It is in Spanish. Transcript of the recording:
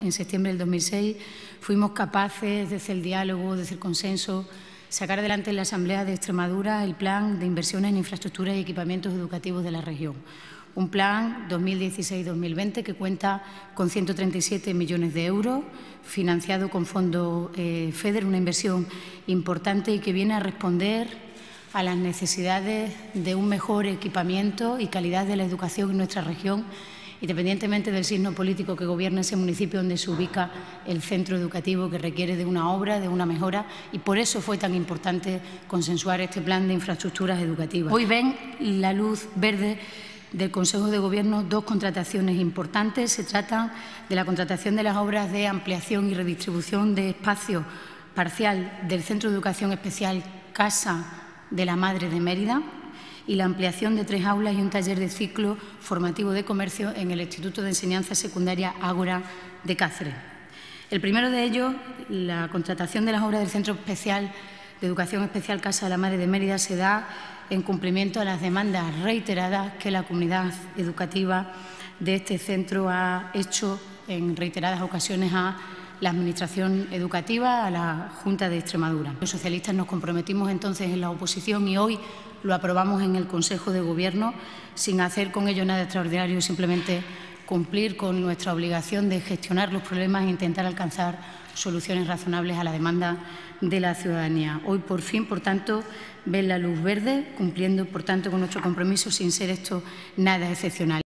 en septiembre del 2006, fuimos capaces, desde el diálogo, desde el consenso, sacar adelante en la Asamblea de Extremadura el Plan de Inversiones en Infraestructuras y Equipamientos Educativos de la región. Un plan 2016-2020 que cuenta con 137 millones de euros, financiado con fondos FEDER, una inversión importante y que viene a responder a las necesidades de un mejor equipamiento y calidad de la educación en nuestra región, independientemente del signo político que gobierna ese municipio donde se ubica el centro educativo, que requiere de una obra, de una mejora, y por eso fue tan importante consensuar este plan de infraestructuras educativas. Hoy ven la luz verde del Consejo de Gobierno dos contrataciones importantes. Se trata de la contratación de las obras de ampliación y redistribución de espacio parcial del Centro de Educación Especial Casa de la Madre de Mérida y la ampliación de 3 aulas y un taller de ciclo formativo de comercio en el Instituto de Enseñanza Secundaria Ágora de Cáceres. El primero de ellos, la contratación de las obras del Centro Especial de Educación Especial Casa de la Madre de Mérida, se da en cumplimiento a las demandas reiteradas que la comunidad educativa de este centro ha hecho en reiteradas ocasiones a la Administración Educativa, a la Junta de Extremadura. Los socialistas nos comprometimos entonces en la oposición y hoy lo aprobamos en el Consejo de Gobierno sin hacer con ello nada extraordinario, simplemente cumplir con nuestra obligación de gestionar los problemas e intentar alcanzar soluciones razonables a la demanda de la ciudadanía. Hoy, por fin, por tanto, ven la luz verde, cumpliendo, por tanto, con nuestro compromiso sin ser esto nada excepcional.